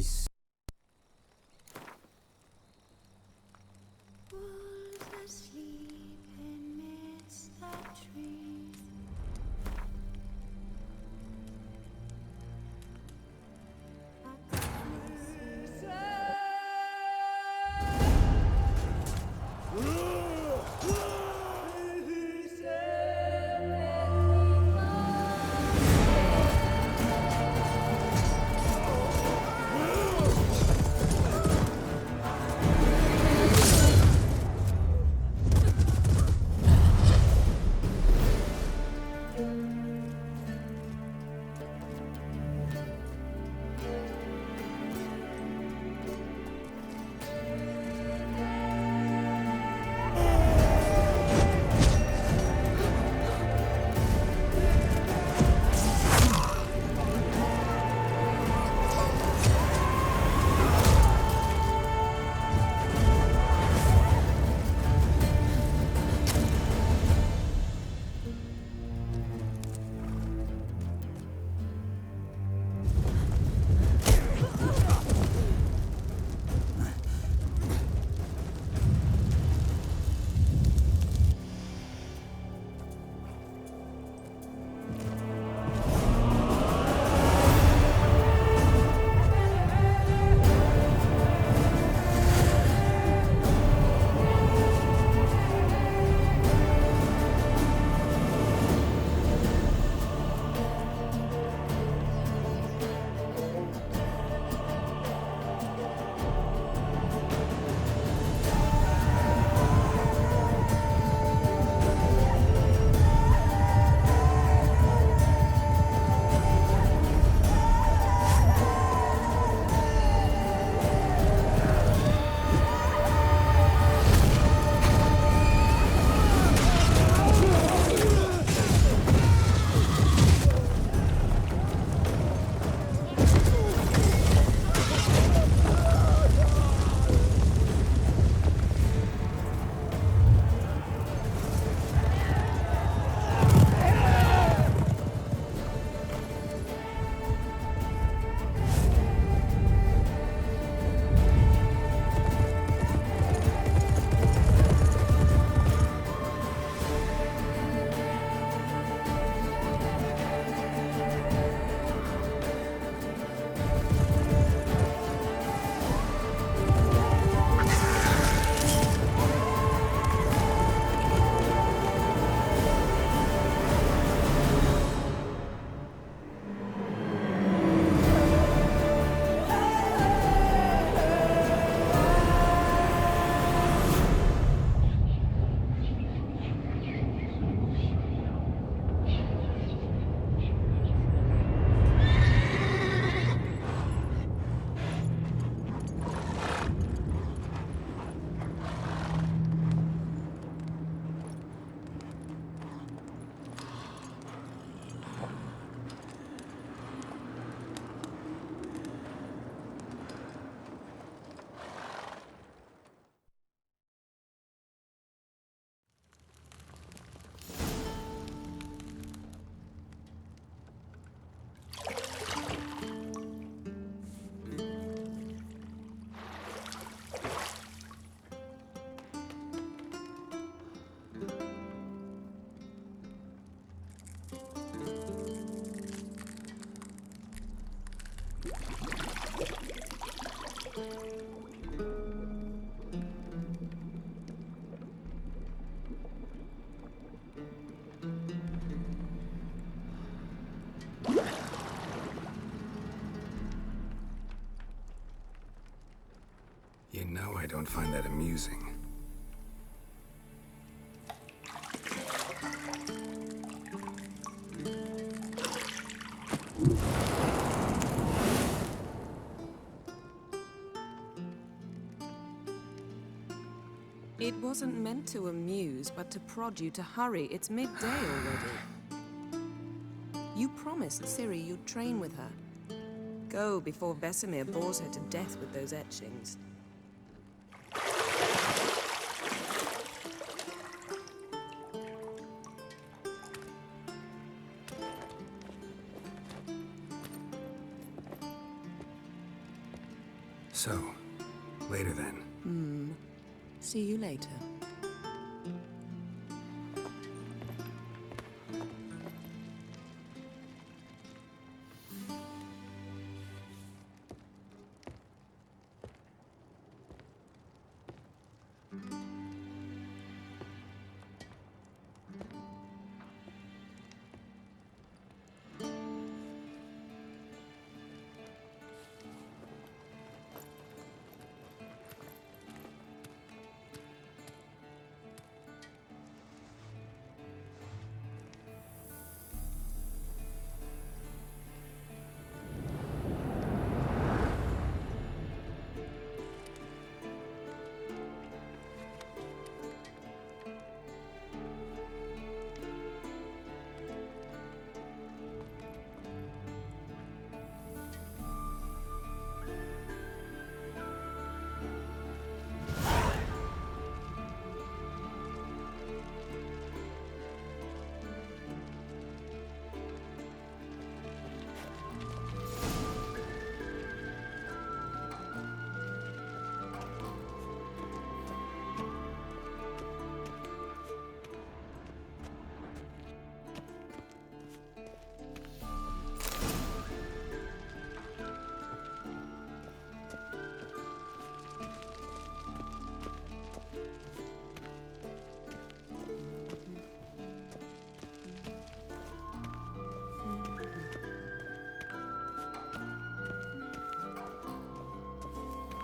s- You know I don't find that amusing. It wasn't meant to amuse, but to prod you to hurry. It's midday already. You promised Ciri you'd train with her. Go before Vesemir bores her to death with those etchings. So, later then. See you later.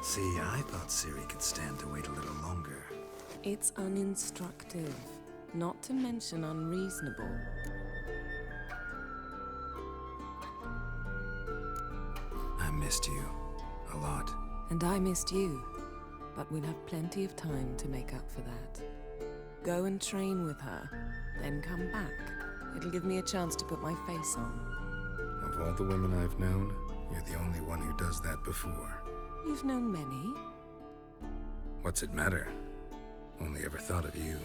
See, I thought Ciri could stand to wait a little longer. It's uninstructive, not to mention unreasonable. I missed you. A lot. And I missed you. But we'll have plenty of time to make up for that. Go and train with her, then come back. It'll give me a chance to put my face on. Of all the women I've known, you're the only one who does that before. You've known many. What's it matter? Only ever thought of you.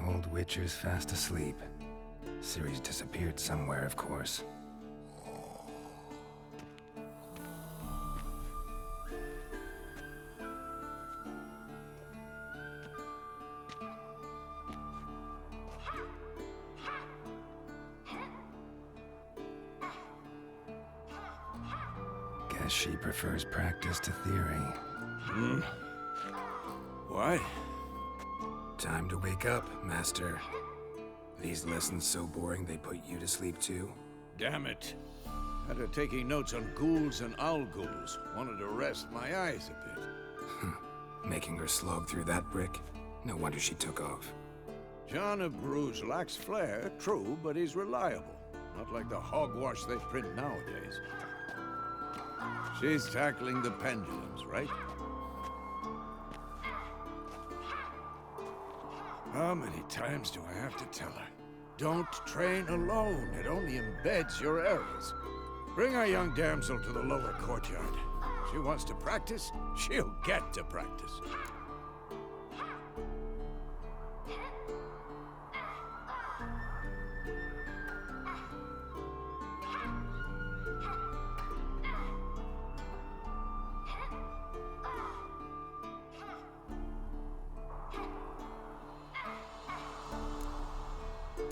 Old Witcher's fast asleep. Ciri's disappeared somewhere, of course. Guess she prefers practice to theory. What? Time to wake up, Master. These lessons so boring they put you to sleep too? Damn it. Had her taking notes on ghouls and owl ghouls. Wanted to rest my eyes a bit. Making her slog through that brick? No wonder she took off. John of Bruges lacks flair, true, but he's reliable. Not like the hogwash they print nowadays. She's tackling the pendulums, right? How many times do I have to tell her? Don't train alone. It only embeds your errors. Bring our young damsel to the lower courtyard. She wants to practice, she'll get to practice.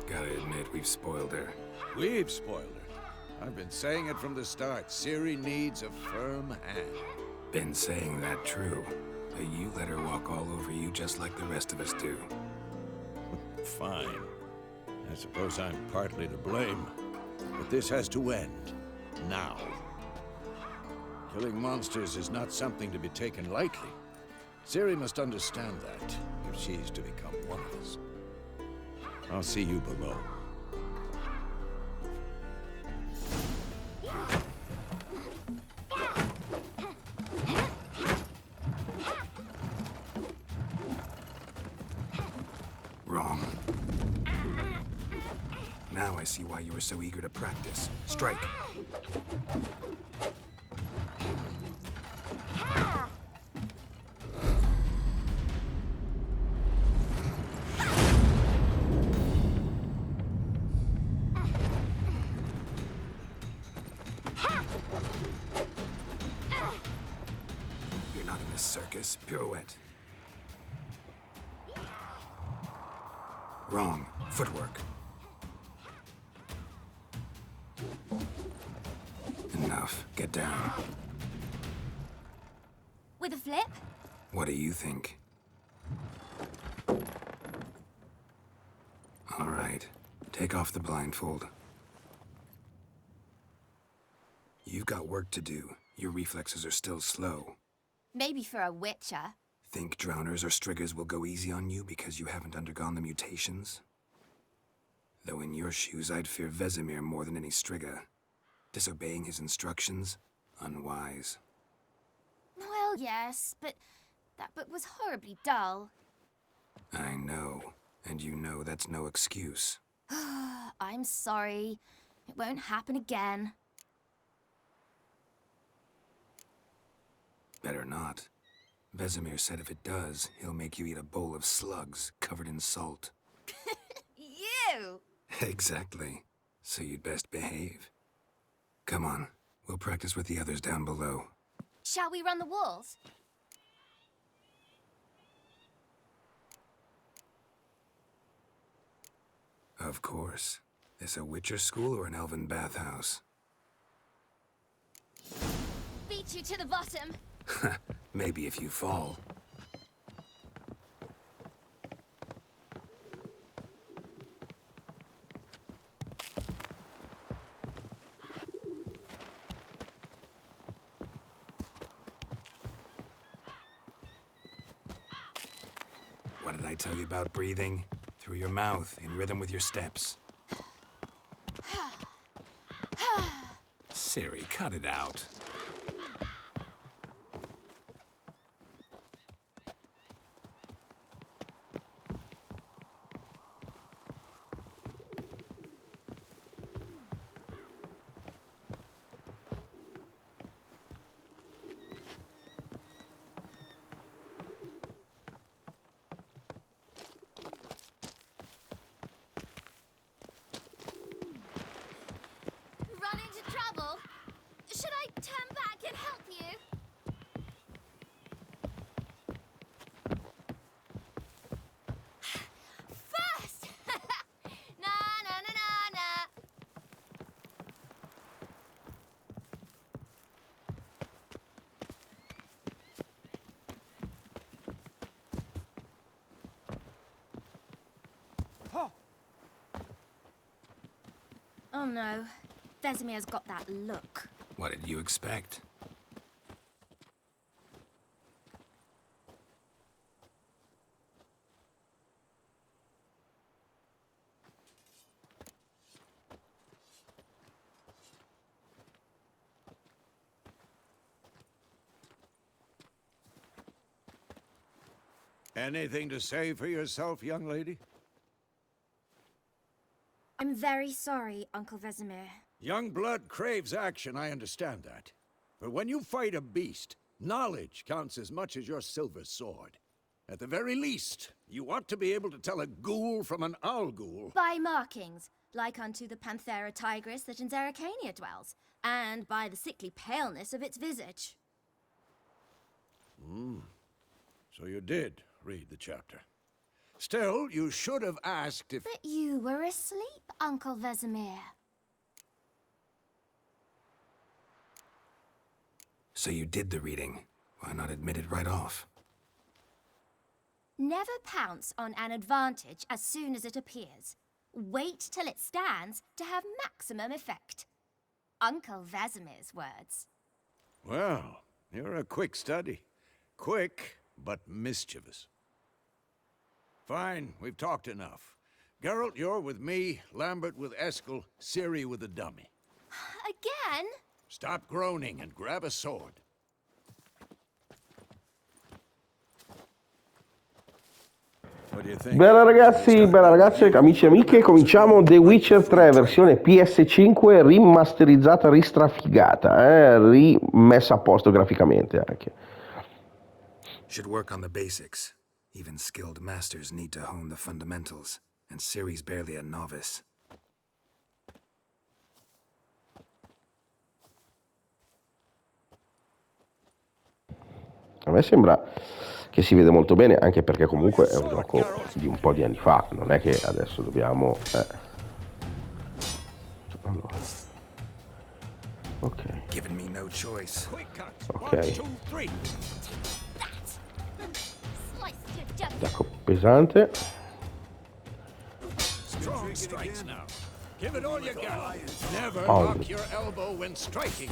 Gotta admit, we've spoiled her. We've spoiled her. I've been saying it from the start. Ciri needs a firm hand. Been saying that true. But you let her walk all over you just like the rest of us do. Fine. I suppose I'm partly to blame. But this has to end. Now. Killing monsters is not something to be taken lightly. Ciri must understand that, if she's to become one of us. I'll see you below. Wrong. Now I see why you were so eager to practice. Strike. You're not in a circus. Pirouette. Wrong. Footwork. Enough. Get down. With a flip? What do you think? All right. Take off the blindfold. You've got work to do. Your reflexes are still slow. Maybe for a witcher. Think drowners or striggers will go easy on you because you haven't undergone the mutations? Though in your shoes, I'd fear Vesemir more than any strigger. Disobeying his instructions? Unwise. Well, yes, but that book was horribly dull. I know. And you know that's no excuse. I'm sorry. It won't happen again. Better not. Vesemir said if it does, he'll make you eat a bowl of slugs covered in salt. You! Exactly. So you'd best behave. Come on. We'll practice with the others down below. Shall we run the walls? Of course. This a Witcher school or an elven bathhouse? Beat you to the bottom. Maybe if you fall. What did I tell you about breathing? Through your mouth, in rhythm with your steps. Ciri, cut it out. Run into trouble? Should I turn back and help you? First! Na na na na na. Oh no. Vesemir's got that look. What did you expect? Anything to say for yourself, young lady? I'm very sorry, Uncle Vesemir. Young blood craves action, I understand that. But when you fight a beast, knowledge counts as much as your silver sword. At the very least, you ought to be able to tell a ghoul from an owl ghoul. By markings, like unto the Panthera tigris that in Zerrikania dwells, and by the sickly paleness of its visage. So you did read the chapter. Still, you should have asked if... But you were asleep, Uncle Vesemir. So you did the reading. Why not admit it right off? Never pounce on an advantage as soon as it appears. Wait till it stands to have maximum effect. Uncle Vesemir's words. Well, you're a quick study. Quick, but mischievous. Fine, we've talked enough. Geralt, you're with me, Lambert with Eskel, Ciri with the dummy. Again? Stop groaning and grab a sword. What do you think? Bella ragazzi, amici e amiche, cominciamo The Witcher 3 versione PS5 rimasterizzata, ristrafigata, rimessa a posto graficamente anche. Should work on the basics. Even skilled masters need to hone the fundamentals, and Ciri's barely a novice. A me sembra che si vede molto bene, anche perché comunque è un gioco di un po' di anni fa, non è che adesso dobbiamo... Allora. Ok. Giving me no choice. Ok. Sliced your Attacco pesante. Strong strikes now. Give it all you got. Never Oh. lock your elbow when striking.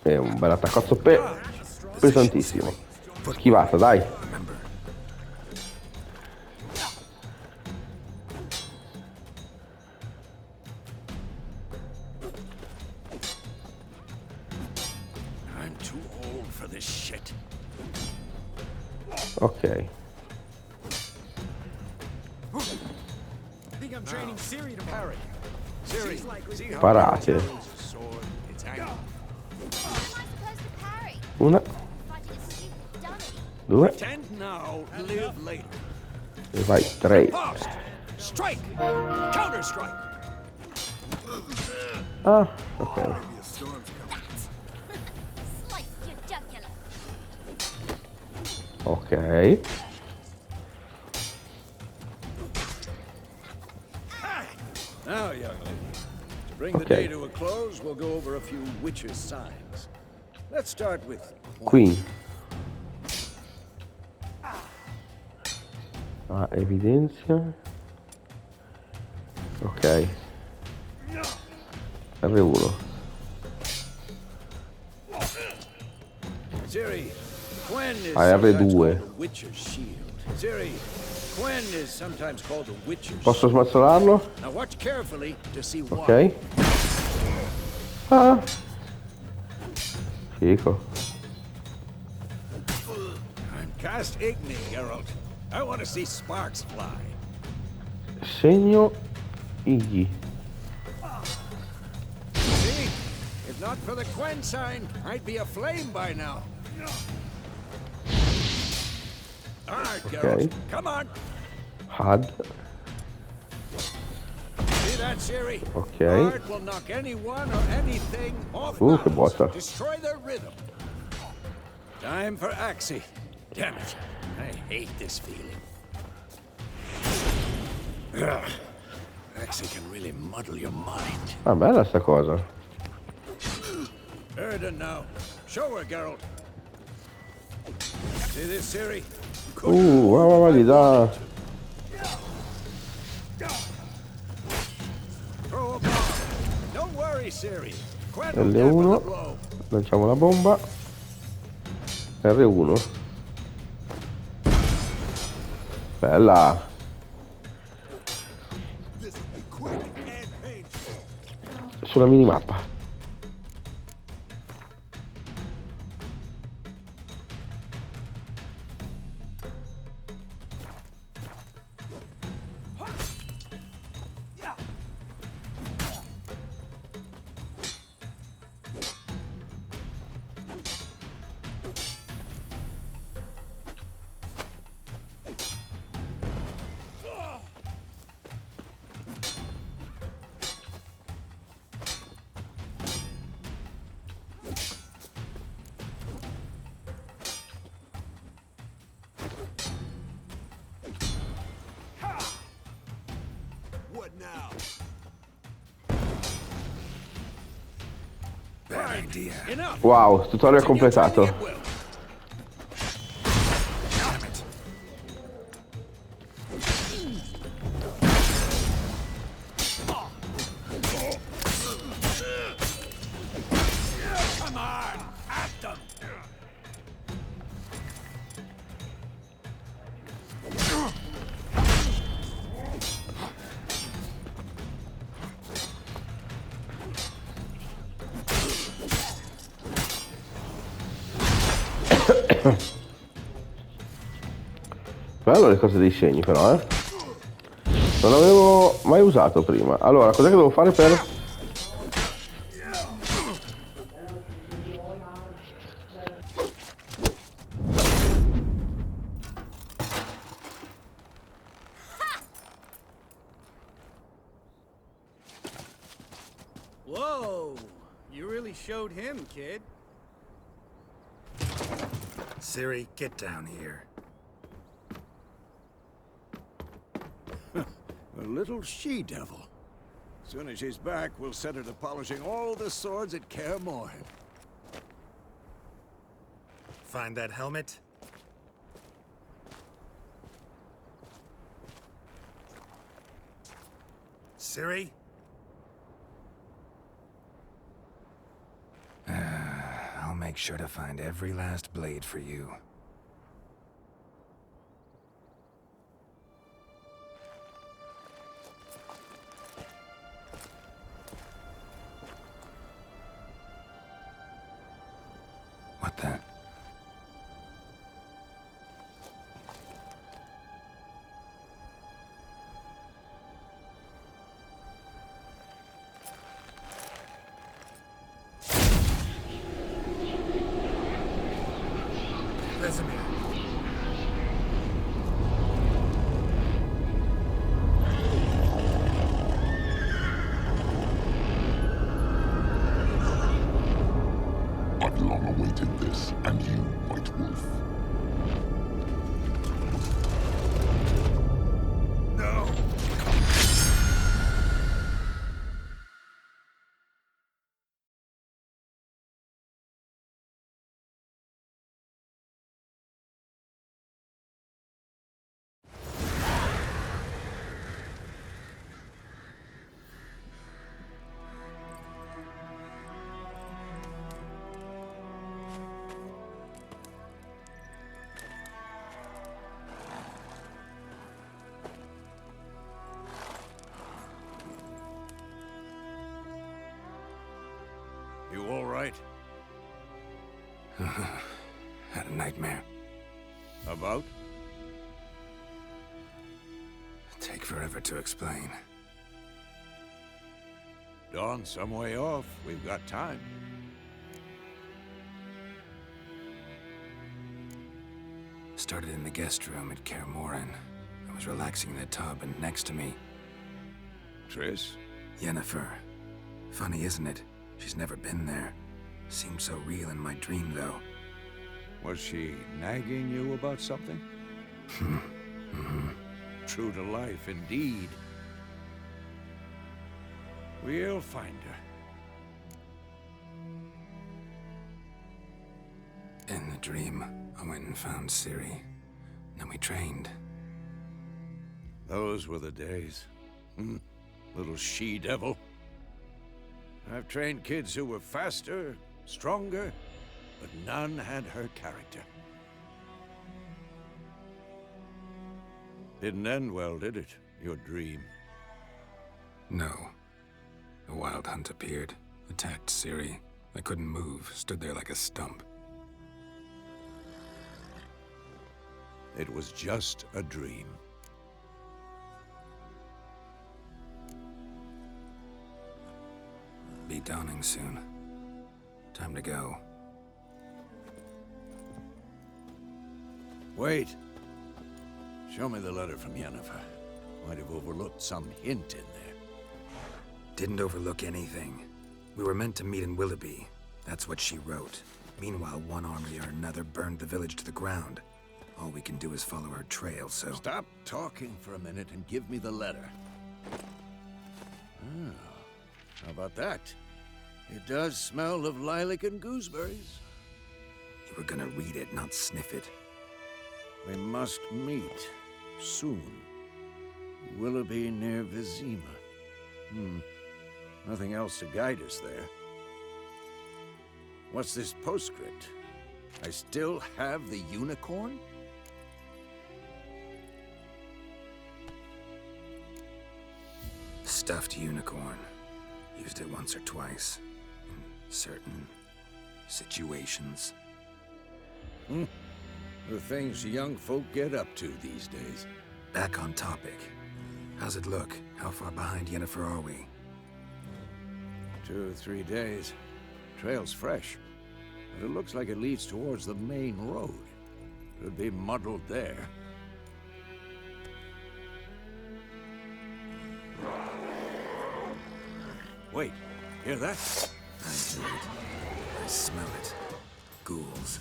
E un bel attaccazzo pesantissimo. Schivata, dai. Remember, I'm too old for this shit. Ok. I think I'm training Ciri to parry. Ciri, see how Parate. Geralt uses a sword? It's hanging. How am I supposed to parry? Una, Fighting a stupid dummy. due, Pretend now, live later. e vai, 3. Post! Strike! Counter strike! Ah, ok. Sliced your jugular. Ok. Now, young lady, to bring the Okay. day to a close, we'll go over a few witches' signs. Let's start with Qui. Ah, evidenzia. Ok. R1. Ciri. Gwen is Ah, R2. sometimes called a witcher's shield. Ciri. Gwen is sometimes called a witcher's Posso shield. smazzolarlo? Now watch carefully to see why. Ok. Ah. Fico. I'm cast Igni, Geralt. I want to see sparks fly. Segno Iggy. See? If not for the Gwen sign, I'd be aflame by now. All right, Geralt. Come on. Had. See that, Ciri? Ok. Art will knock anyone or anything off Che balance. botta. Destroy their rhythm. Time for Axie. Damn it. I hate this feeling. Ugh. Axie can really muddle your mind. Ah, bella sta cosa. Erden now. Show her, Geralt. See this, Ciri? Va, gli dà. Throw a bomb. Don't worry, Ciri. Gwen will L1. dampen the blow. Lanciamo la bomba. R1. Bella. Sulla minimappa. bad idea. Enough. Wow, tutorial completato. Bello le cose dei segni però, eh. Non l'avevo mai usato prima. Allora, cos'è che devo fare per... Whoa! You really showed him, kid. Siri, get down here. A little she-devil. Soon as she's back, we'll set her to polishing all the swords at Kaer Morhen. Find that helmet? Siri? I'll make sure to find every last blade for you. What the? Vesemir. I've long awaited this, and you, White Wolf. No! You all right? Had a nightmare. About? Take forever to explain. Dawn's some way off. We've got time. Started in the guest room at Kaer Morhen. I was relaxing in the tub, and next to me, Triss? Yennefer. Funny, isn't it? She's never been there. Seemed so real in my dream, though. Was she nagging you about something? True to life, indeed. We'll find her. In the dream, I went and found Ciri. Then we trained. Those were the days. Little she-devil. I've trained kids who were faster, stronger, but none had her character. Didn't end well, did it? Your dream? No. A wild hunt appeared, attacked Ciri. I couldn't move, stood there like a stump. It was just a dream. Be dawning soon. Time to go. Wait. Show me the letter from Yennefer. Might have overlooked some hint in there. Didn't overlook anything. We were meant to meet in Willoughby. That's what she wrote. Meanwhile, one army or another burned the village to the ground. All we can do is follow her trail, so... Stop talking for a minute and give me the letter. Oh, how about that? It does smell of lilac and gooseberries. You were gonna read it, not sniff it. We must meet soon. Willoughby near Vizima. Nothing else to guide us there. What's this postscript? I still have the unicorn? Stuffed unicorn. Used it once or twice. In certain situations. The things young folk get up to these days. Back on topic. How's it look? How far behind Yennefer are we? 2 or 3 days. Trail's fresh, but it looks like it leads towards the main road. Could be muddled there. Wait, hear that? I hear it. I smell it. Ghouls.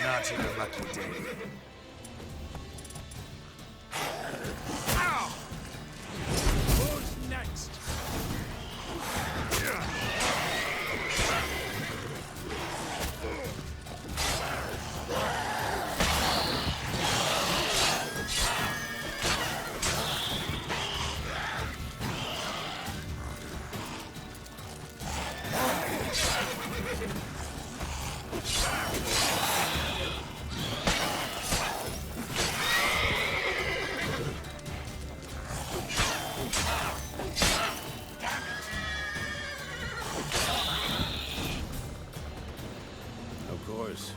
Not your lucky day. Who's next?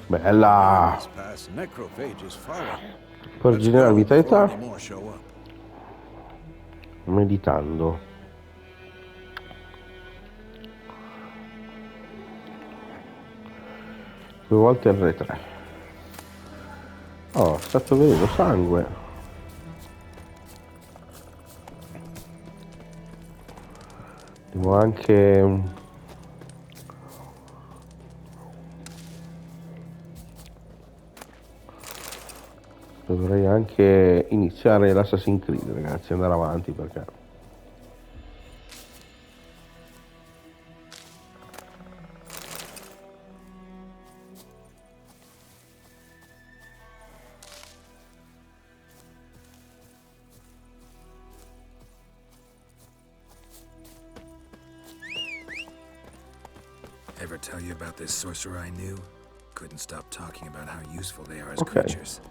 Bella. Per generare vitalità. Meditando. Due volte R3. Oh, sto vedendo sangue. Devo anche... Dovrei anche iniziare l'Assassin's Creed, ragazzi, andare avanti perché... Ever tell you about this sorcerer I knew? Couldn't stop talking about how useful they are as creatures.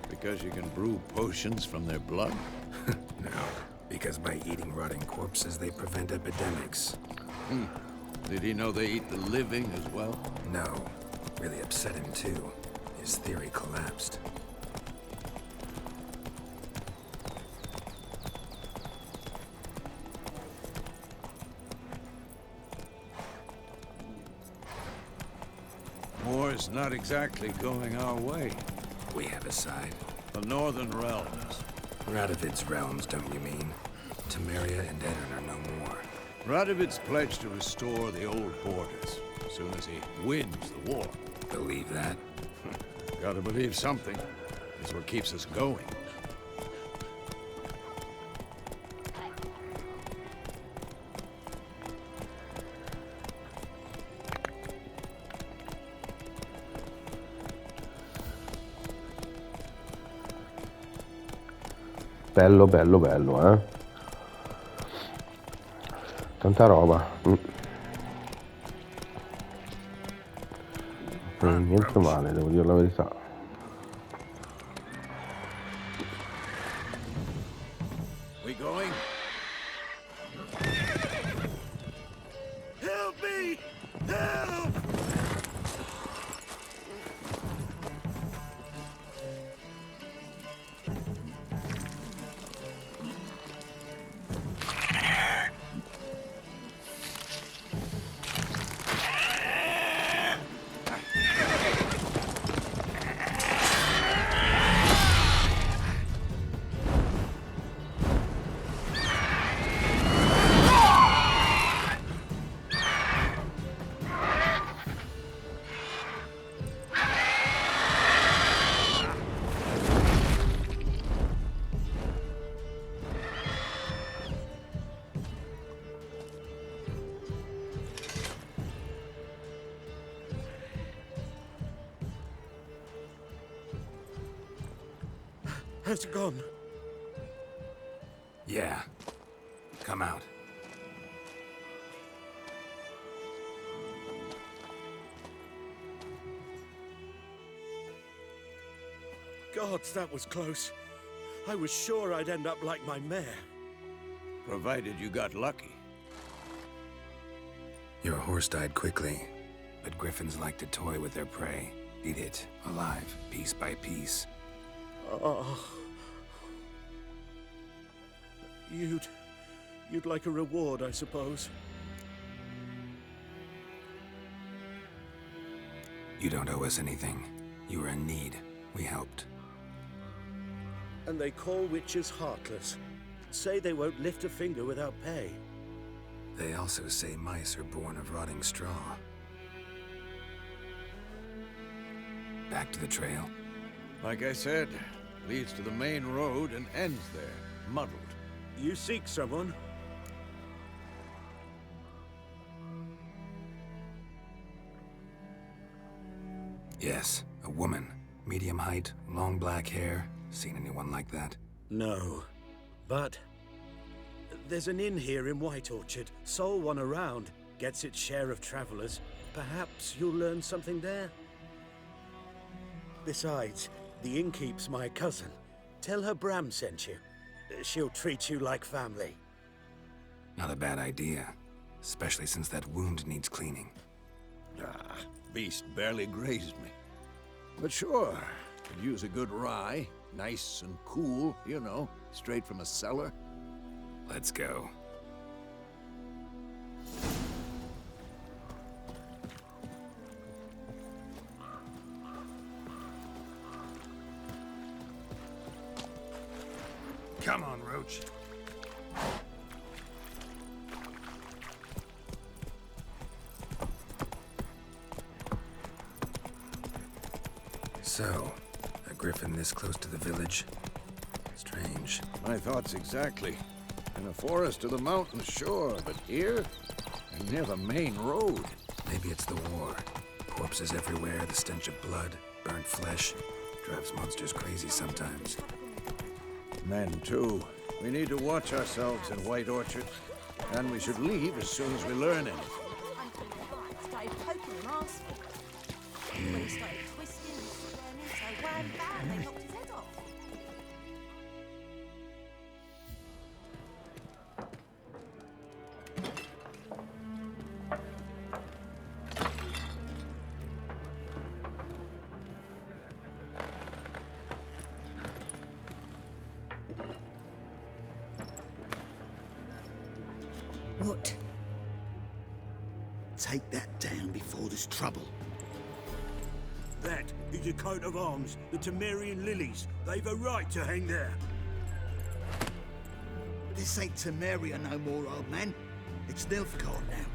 Because you can brew potions from their blood? No, because by eating rotting corpses, they prevent epidemics. Did he know they eat the living as well? No. Really upset him, too. His theory collapsed. War's not exactly going our way. We have a side. The Northern Realms. Radovid's realms, don't you mean? Temeria and Edirn are no more. Radovid's pledged to restore the old borders as soon as he wins the war. Believe that? Gotta believe something. It's what keeps us going. Bello, bello, bello, eh. Tanta roba. Niente male, devo dire la verità. We going? Help me! Help! Has it gone? Yeah. Come out. gods, that was close. I was sure I'd end up like my mare. Provided you got lucky. Your horse died quickly, but griffins like to toy with their prey. Eat it, alive, piece by piece. Oh. You'd like a reward, I suppose. You don't owe us anything. You were in need. We helped. And they call witches heartless. Say they won't lift a finger without pay. They also say mice are born of rotting straw. Back to the trail. Like I said, leads to the main road and ends there, muddled. You seek someone? Yes, a woman. Medium height, long black hair. Seen anyone like that? No. But there's an inn here in White Orchard. Sole one around. Gets its share of travelers. Perhaps you'll learn something there? Besides, the innkeep's my cousin. Tell her Bram sent you. She'll treat you like family. Not a bad idea. Especially since that wound needs cleaning. Ah, beast barely grazed me. But sure, could use a good rye. Nice and cool, you know, straight from a cellar. Let's go. Come on, Roach. So, a griffin this close to the village? Strange. My thoughts exactly. In a forest or the mountains, sure, but here? And near the main road. Maybe it's the war. Corpses everywhere, the stench of blood, burnt flesh. Drives monsters crazy sometimes. Men, too. We need to watch ourselves in White Orchard. And we should leave as soon as we learn anything. Started poking an arsehole. When he started twisting and turning, so wham bam, they knocked his head off. What? Take that down before there's trouble. That is a coat of arms, the Temerian lilies. They've a right to hang there. This ain't Temeria no more, old man. It's Nilfgaard now.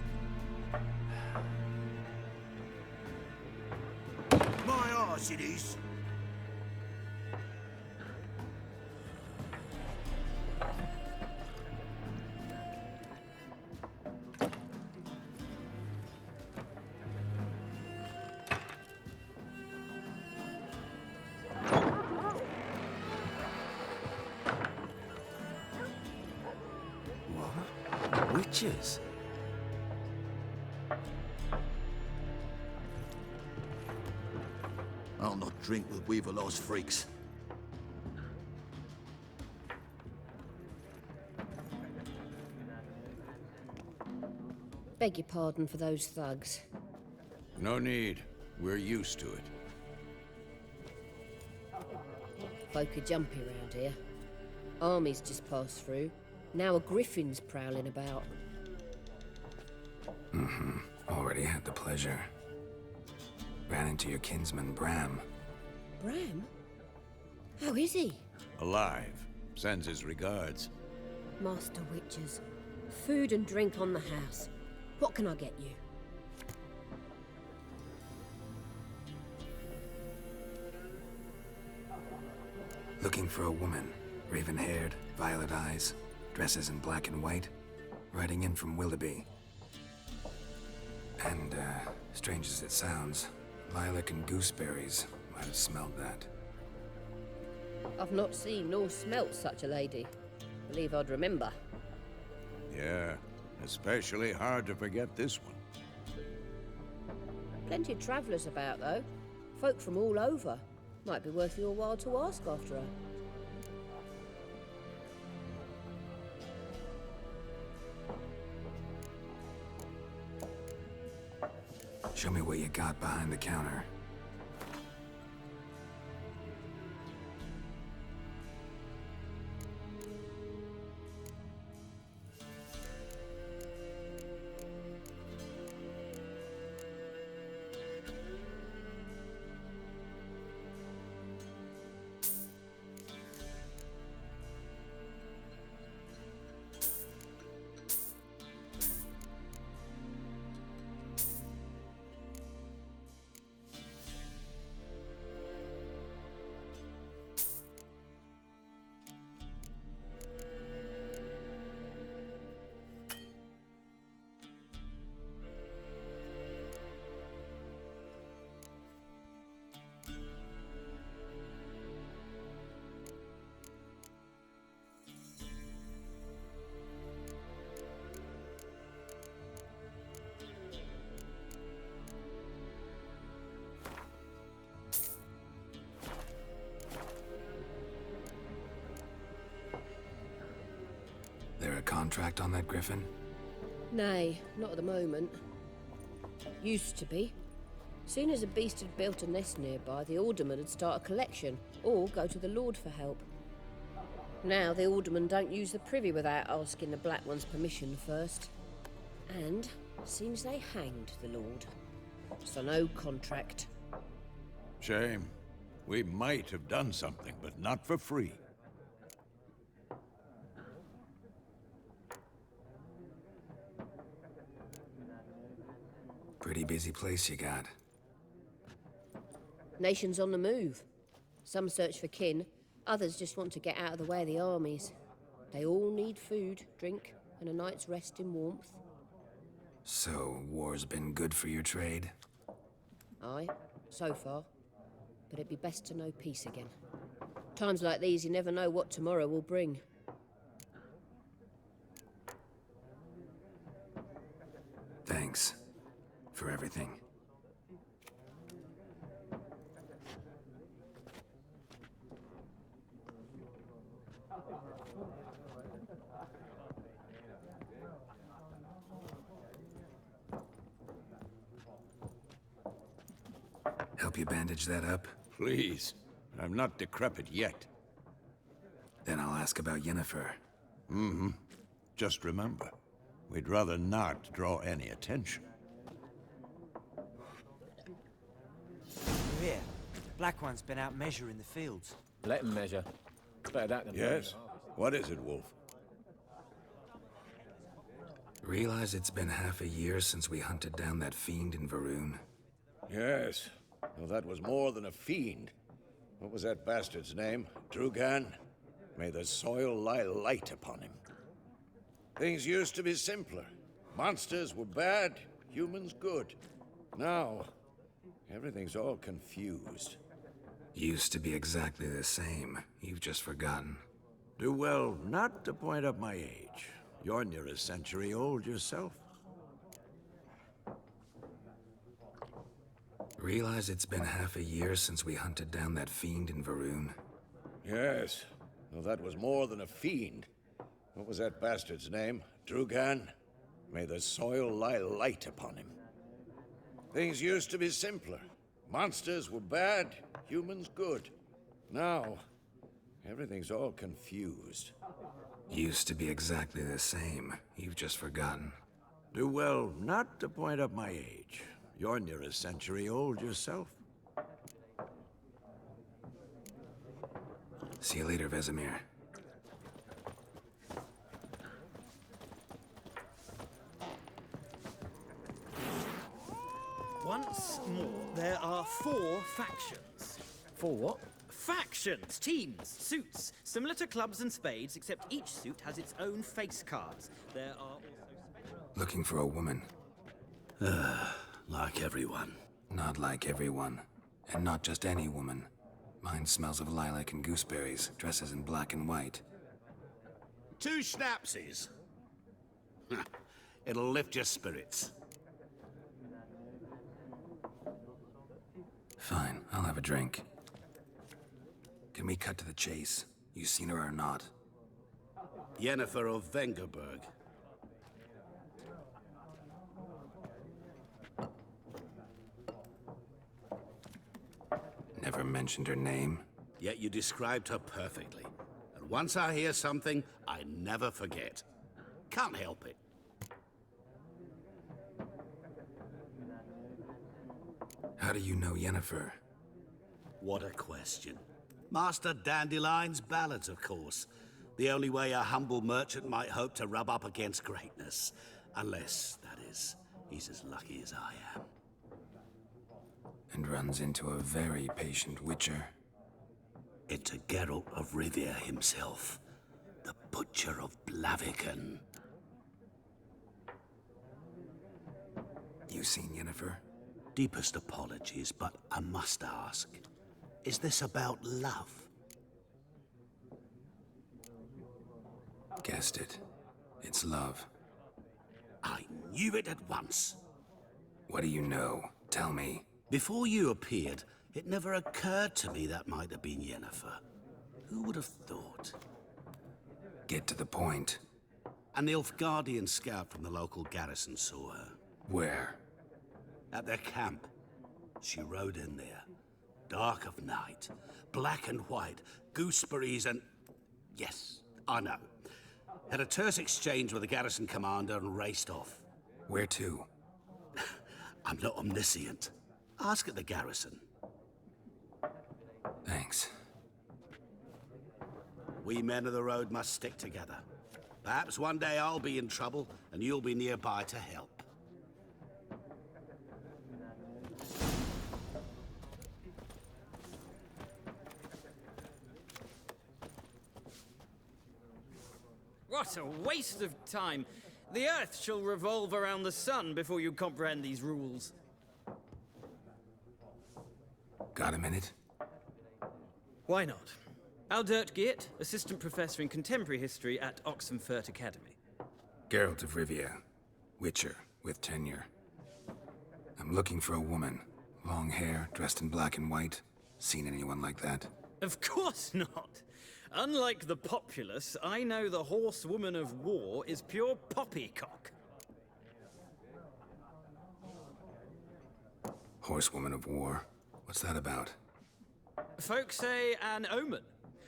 My arse it is. Witches? I'll not drink with Weaverlaw's freaks. Beg your pardon for those thugs. No need. We're used to it. Folk are jumpy around here. Armies just passed through. Now a griffin's prowling about. Already had the pleasure. Ran into your kinsman, Bram. Bram? How is he? Alive. Sends his regards. Master Witches. Food and drink on the house. What can I get you? Looking for a woman. Raven-haired, violet eyes, dresses in black and white. Riding in from Willoughby. And, strange as it sounds, lilac and gooseberries might have smelled that. I've not seen nor smelt such a lady. Believe I'd remember. Yeah, especially hard to forget this one. Plenty of travellers about, though. Folk from all over. Might be worth your while to ask after her. Show me what you got behind the counter. There a contract on that griffin? Nay, not at the moment. Used to be. Soon as a beast had built a nest nearby, the alderman would start a collection, or go to the Lord for help. Now the aldermen don't use the privy without asking the Black One's permission first. And seems they hanged the Lord. So no contract. Shame. We might have done something, but not for free. Pretty busy place you got. Nations on the move. Some search for kin, others just want to get out of the way of the armies. They all need food, drink, and a night's rest in warmth. So, war's been good for your trade? Aye, so far. But it'd be best to know peace again. Times like these, you never know what tomorrow will bring. Thanks. For everything. Help you bandage that up? Please. I'm not decrepit yet. Then I'll ask about Yennefer. Mm-hmm. Just remember, we'd rather not draw any attention. Here, Black One's been out measuring the fields. Let him measure. It's better that than Yes? What is it, Wolf? Realize it's been half a year since we hunted down that fiend in Varun? Yes. Well, that was more than a fiend. What was that bastard's name? Drugan? May the soil lie light upon him. Things used to be simpler. Monsters were bad, humans good. Now, everything's all confused. Used to be exactly the same. You've just forgotten. Do well not to point up my age. You're near a century old yourself. Realize it's been half a year since we hunted down that fiend in Varun? Yes. Well, that was more than a fiend. What was that bastard's name? Drugan? May the soil lie light upon him. Things used to be simpler. Monsters were bad, humans good. Now, everything's all confused. Used to be exactly the same. You've just forgotten. Do well not to point up my age. You're near a century old yourself. See you later, Vesemir. Once more, there are 4 factions. 4 what? Factions, teams, suits, similar to clubs and spades, except each suit has its own face cards. There are also... Looking for a woman. Like everyone. Not like everyone. And not just any woman. Mine smells of lilac and gooseberries, dresses in black and white. 2 schnapsies. It'll lift your spirits. Fine, I'll have a drink. Can we cut to the chase? You seen her or not? Yennefer of Vengerberg. Never mentioned her name. Yet you described her perfectly. And once I hear something, I never forget. Can't help it. How do you know Yennefer? What a question. Master Dandelion's ballads, of course. The only way a humble merchant might hope to rub up against greatness. Unless, that is, he's as lucky as I am. And runs into a very patient witcher. Into Geralt of Rivia himself. The Butcher of Blaviken. You seen Yennefer? Deepest apologies, but I must ask. Is this about love? Guessed it. It's love. I knew it at once. What do you know? Tell me. Before you appeared, it never occurred to me that might have been Yennefer. Who would have thought? Get to the point. A Nilfgaardian scout from the local garrison saw her. Where? At their camp. She rode in there. Dark of night. Black and white. Gooseberries and... Yes, I know. Had a terse exchange with the garrison commander and raced off. Where to? I'm not omniscient. Ask at the garrison. Thanks. We men of the road must stick together. Perhaps one day I'll be in trouble and you'll be nearby to help. What a waste of time! The Earth shall revolve around the sun before you comprehend these rules. Got a minute? Why not? Aldert Geert, Assistant Professor in Contemporary History at Oxenfurt Academy. Geralt of Rivia. Witcher, with tenure. I'm looking for a woman. Long hair, dressed in black and white. Seen anyone like that? Of course not! Unlike the populace, I know the horsewoman of war is pure poppycock. Horsewoman of war? What's that about? Folks say an omen.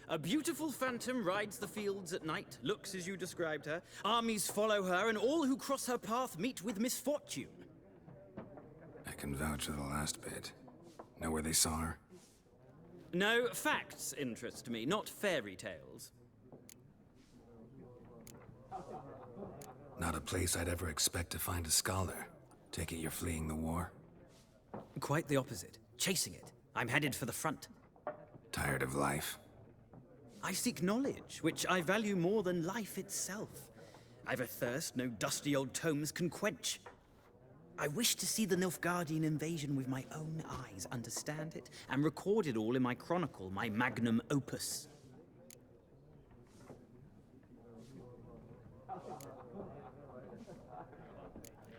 A beautiful phantom rides the fields at night, looks as you described her. Armies follow her, and all who cross her path meet with misfortune. I can vouch for the last bit. Know where they saw her? No, facts interest me, not fairy tales. Not a place I'd ever expect to find a scholar. Take it you're fleeing the war? Quite the opposite. Chasing it. I'm headed for the front. Tired of life? I seek knowledge, which I value more than life itself. I've a thirst no dusty old tomes can quench. I wish to see the Nilfgaardian invasion with my own eyes, understand it, and record it all in my chronicle, my magnum opus.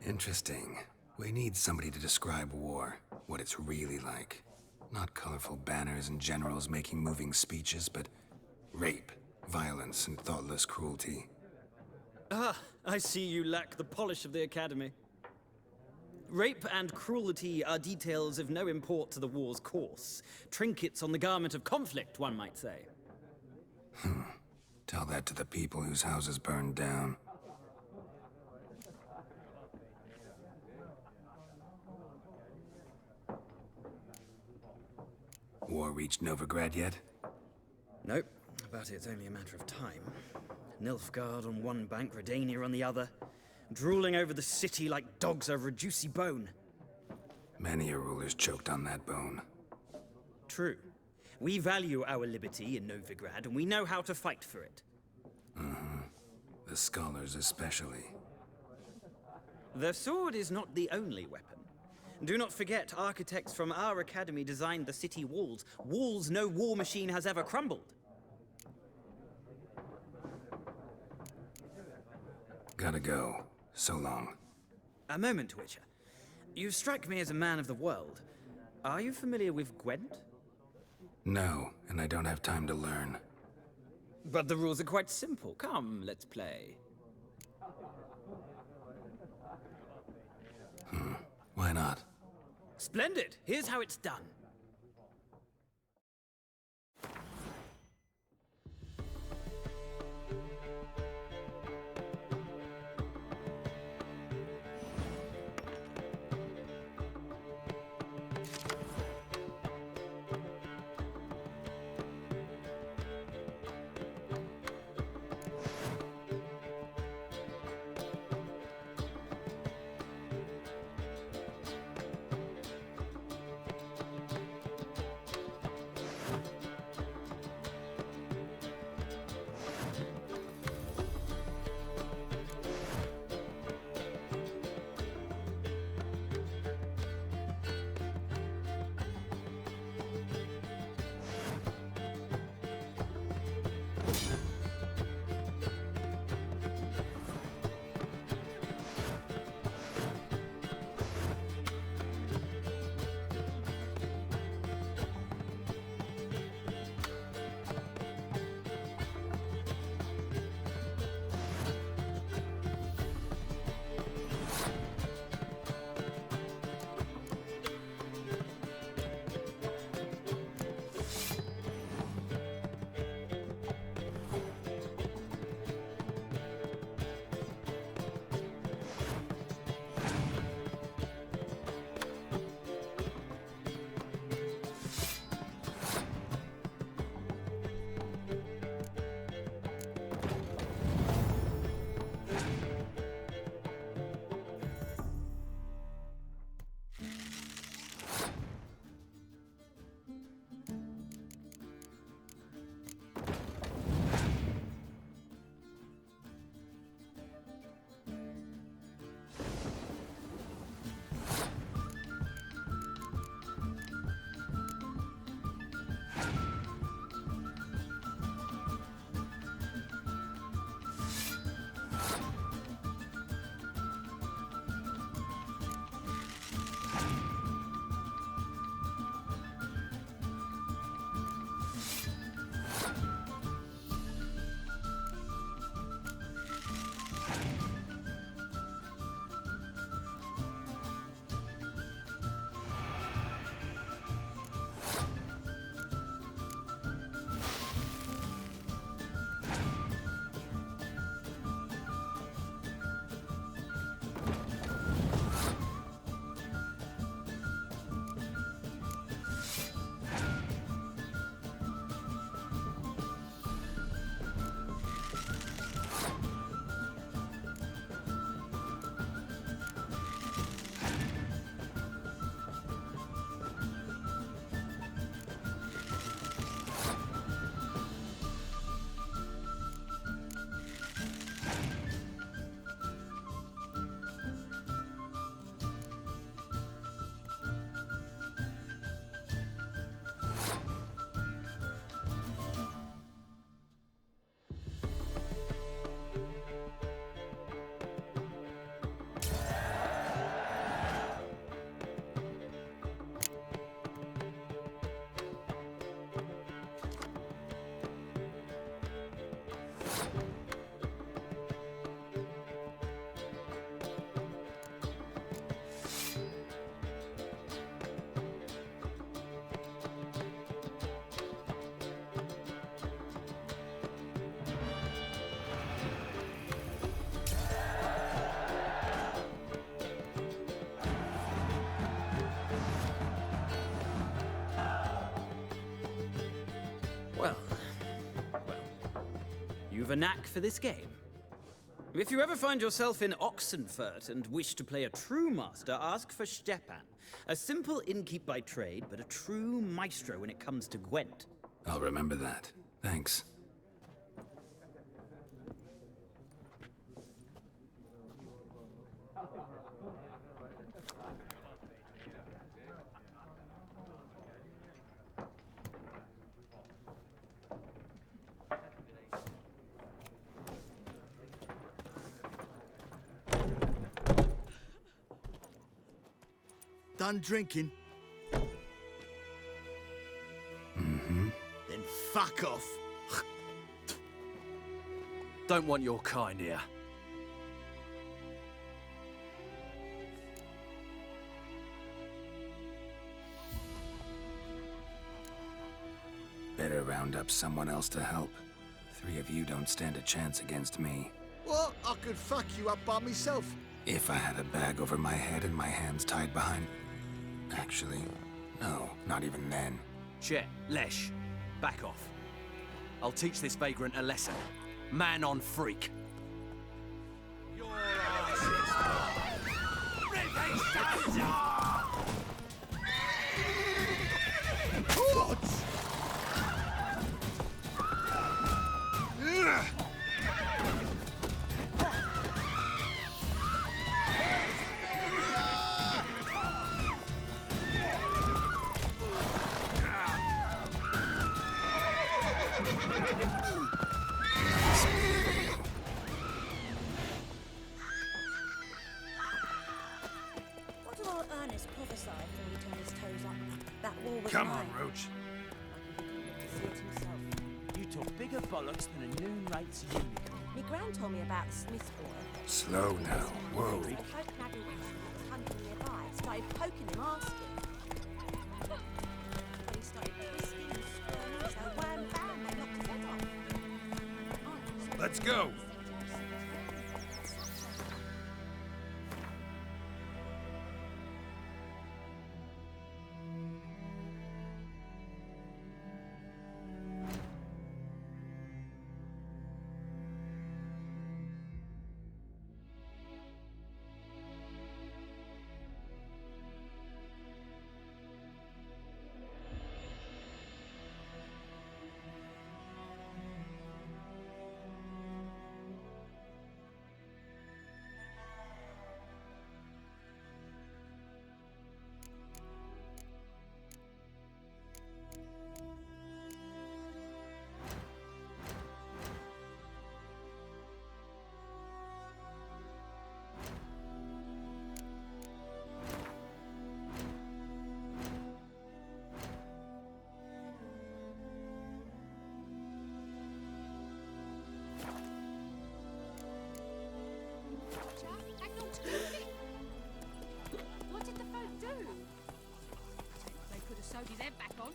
Interesting. We need somebody to describe war, what it's really like. Not colorful banners and generals making moving speeches, but rape, violence, and thoughtless cruelty. Ah, I see you lack the polish of the Academy. Rape and cruelty are details of no import to the war's course. Trinkets on the garment of conflict, one might say. Tell that to the people whose houses burned down. War reached Novigrad yet? Nope, but it's only a matter of time. Nilfgaard on one bank, Redania on the other, drooling over the city like dogs over a juicy bone. Many a ruler's choked on that bone. True. We value our liberty in Novigrad, and we know how to fight for it. The scholars especially. The sword is not the only weapon. Do not forget, architects from our academy designed the city walls. Walls no war machine has ever crumbled. Gotta go. So long. A moment, Witcher. You strike me as a man of the world. Are you familiar with Gwent? No, and I don't have time to learn. But the rules are quite simple. Come, let's play. Why not? Splendid! Here's how it's done. You've a knack for this game. If you ever find yourself in Oxenfurt and wish to play a true master, ask for Stepan. A simple innkeep by trade, but a true maestro when it comes to Gwent. I'll remember that. Thanks. Done drinking? Mm-hmm. fuck off. Don't want your kind here. Better round up someone else to help. 3 of you don't stand a chance against me. What? I could fuck you up by myself. If I had a bag over my head and my hands tied behind... Actually, no, not even then. Chet, Lesh, back off. I'll teach this vagrant a lesson. Man on freak. Your asses. Revenge stands up! What? What did old Ernest prophesy before he turned his toes up? That wall was Come on, mine. Roach. To see it himself. You talk bigger bollocks than a noon rates unicorn. My gran told me about the Smith boy. Slow now. Whoa. The folk Maggie was hunting nearby, started poking him, asking. When he started twisting and squirming, so wham bam, they knocked his head off. Let's go. What did the folk do? They could have sewed his head back on.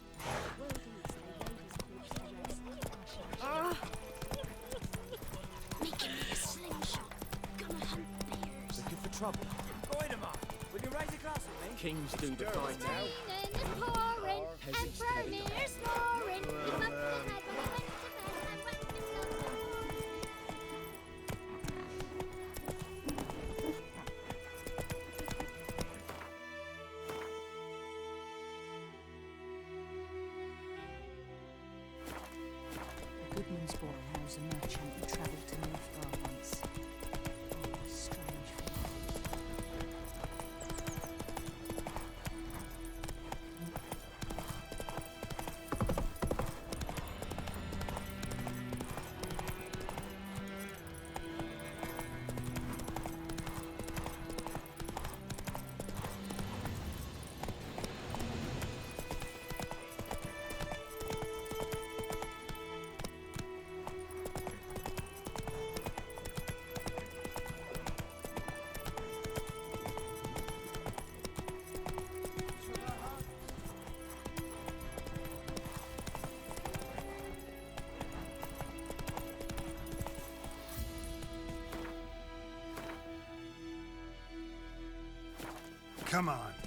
Making me a slingshot. Gonna hunt bears. Looking for trouble. Goidemar, will you raise a glass with me? Kings do the fight now. Raining and pouring, and Fronier's snoring. We must have had a went to bed and went to A goodman's boy knows a merchant who travelled to Nilfgaard once. Oh, a strange feeling. Come on.